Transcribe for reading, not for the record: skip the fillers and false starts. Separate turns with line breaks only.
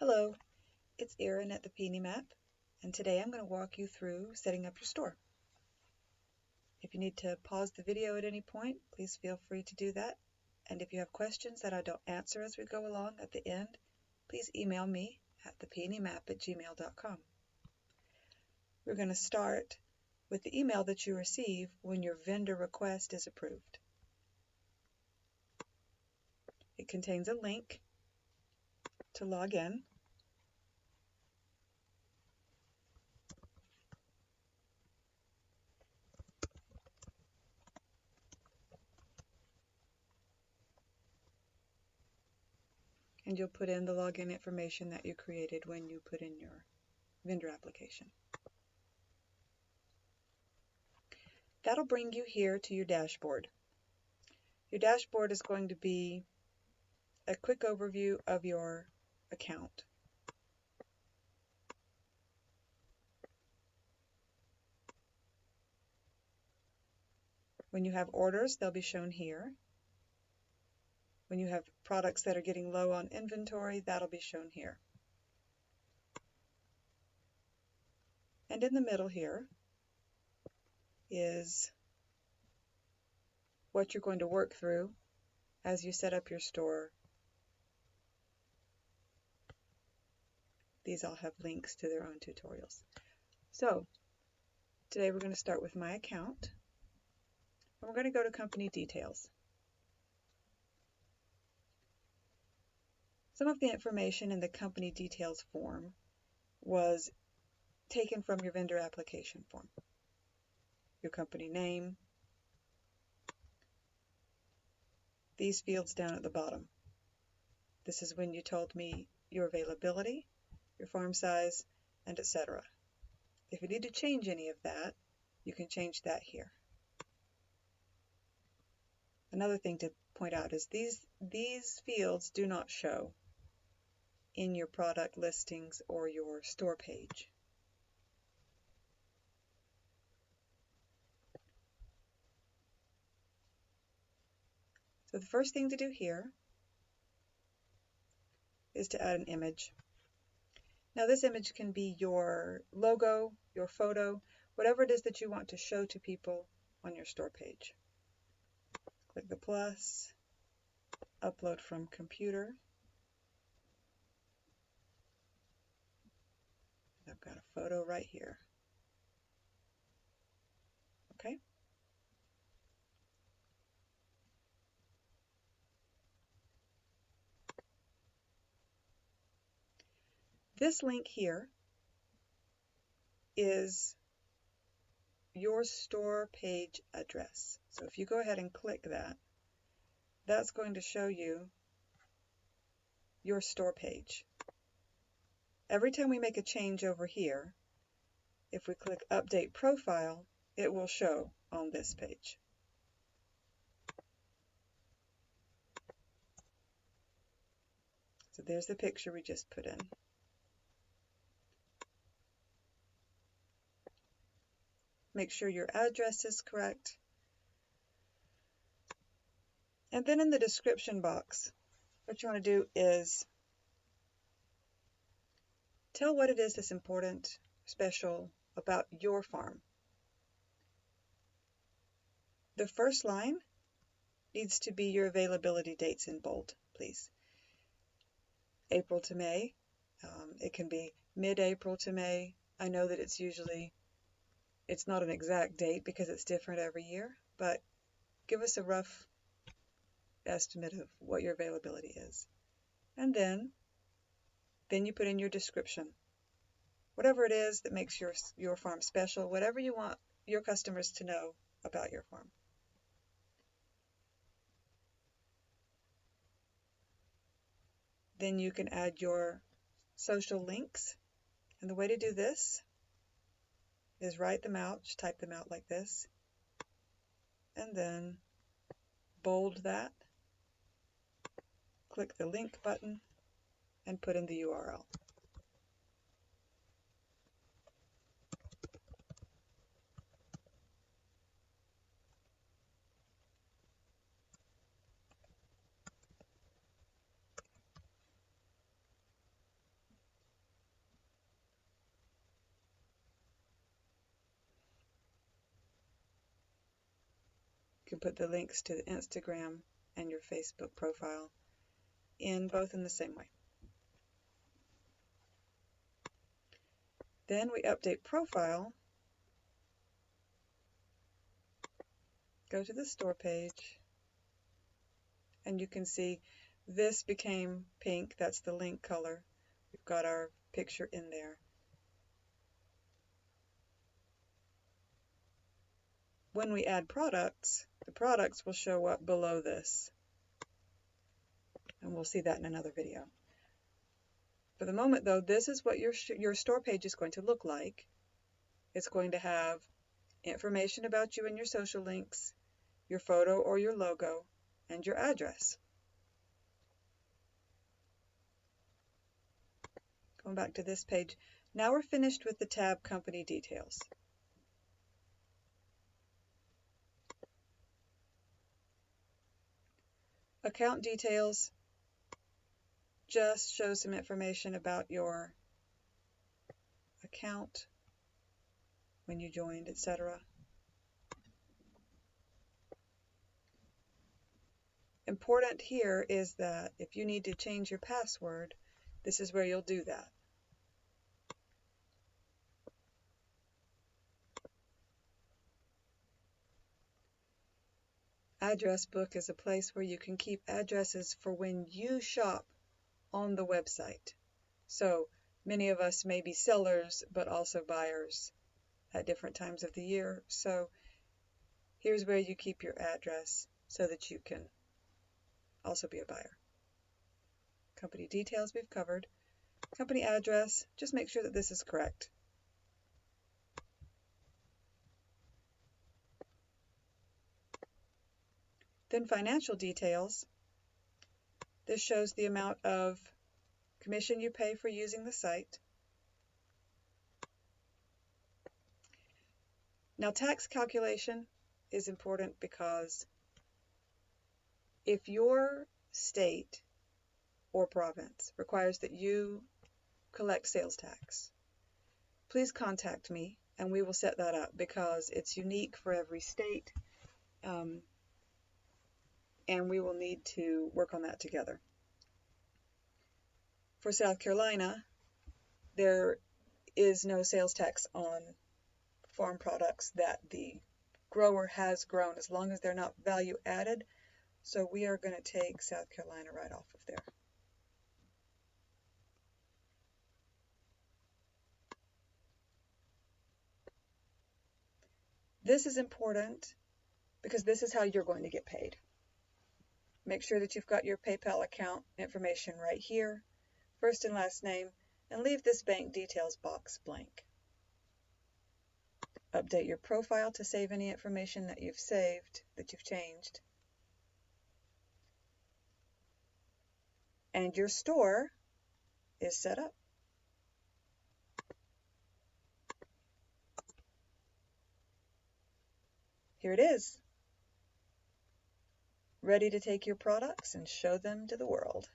Hello, it's Erin at the Peony Map, and today I'm going to walk you through setting up your store. If you need to pause the video at any point, please feel free to do that. And if you have questions that I don't answer as we go along at the end, please email me at thepeonymap@gmail.com. We're going to start with the email that you receive when your vendor request is approved. It contains a link to log in. And you'll put in the login information that you created when you put in your vendor application. That'll bring you here to your dashboard. Your dashboard is going to be a quick overview of your account. When you have orders, they'll be shown here. When you have products that are getting low on inventory, that'll be shown here. And in the middle here is what you're going to work through as you set up your store. These all have links to their own tutorials. So today we're going to start with my account, and we're going to go to company details. Some of the information in the company details form was taken from your vendor application form. Your company name, these fields down at the bottom. This is when you told me your availability, your farm size, and etc. If you need to change any of that, you can change that here. Another thing to point out is these fields do not show in your product listings or your store page. So the first thing to do here is to add an image. Now this image can be your logo, your photo, whatever it is that you want to show to people on your store page. Click the plus, upload from computer. I've got a photo right here. Okay. This link here is your store page address. So if you go ahead and click that, that's going to show you your store page. Every time we make a change over here, if we click Update Profile, it will show on this page. So there's the picture we just put in. Make sure your address is correct. And then in the description box, what you want to do is tell what it is that's important, special about your farm. The first line needs to be your availability dates in bold, please. April to May. It can be mid-April to May. I know that it's not an exact date because it's different every year, but give us a rough estimate of what your availability is. And then you put in your description. Whatever it is that makes your farm special, whatever you want your customers to know about your farm. Then you can add your social links. And the way to do this is write them out, just type them out like this, and then bold that, click the link button, and put in the URL. You can put the links to the Instagram and your Facebook profile in both in the same way. Then we update profile. Go to the store page, and you can see this became pink. That's the link color. We've got our picture in there. When we add products, the products will show up below this, and we'll see that in another video. For the moment, though, this is what your store page is going to look like. It's going to have information about you and your social links, your photo or your logo, and your address. Going back to this page, now we're finished with the tab Company Details. Account Details just shows some information about your account, when you joined, etc. Important here is that if you need to change your password, this is where you'll do that. Address book is a place where you can keep addresses for when you shop on the website. So many of us may be sellers, but also buyers at different times of the year. So here's where you keep your address so that you can also be a buyer. Company details we've covered. Company address, just make sure that this is correct. Then financial details. This shows the amount of commission you pay for using the site. Now, tax calculation is important because if your state or province requires that you collect sales tax, please contact me and we will set that up because it's unique for every state, and we will need to work on that together. For South Carolina, there is no sales tax on farm products that the grower has grown as long as they're not value added. So we are going to take South Carolina right off of there. This is important because this is how you're going to get paid. Make sure that you've got your PayPal account information right here, first and last name, and leave this bank details box blank. Update your profile to save any information that you've saved, that you've changed. And your store is set up. Here it is, ready to take your products and show them to the world.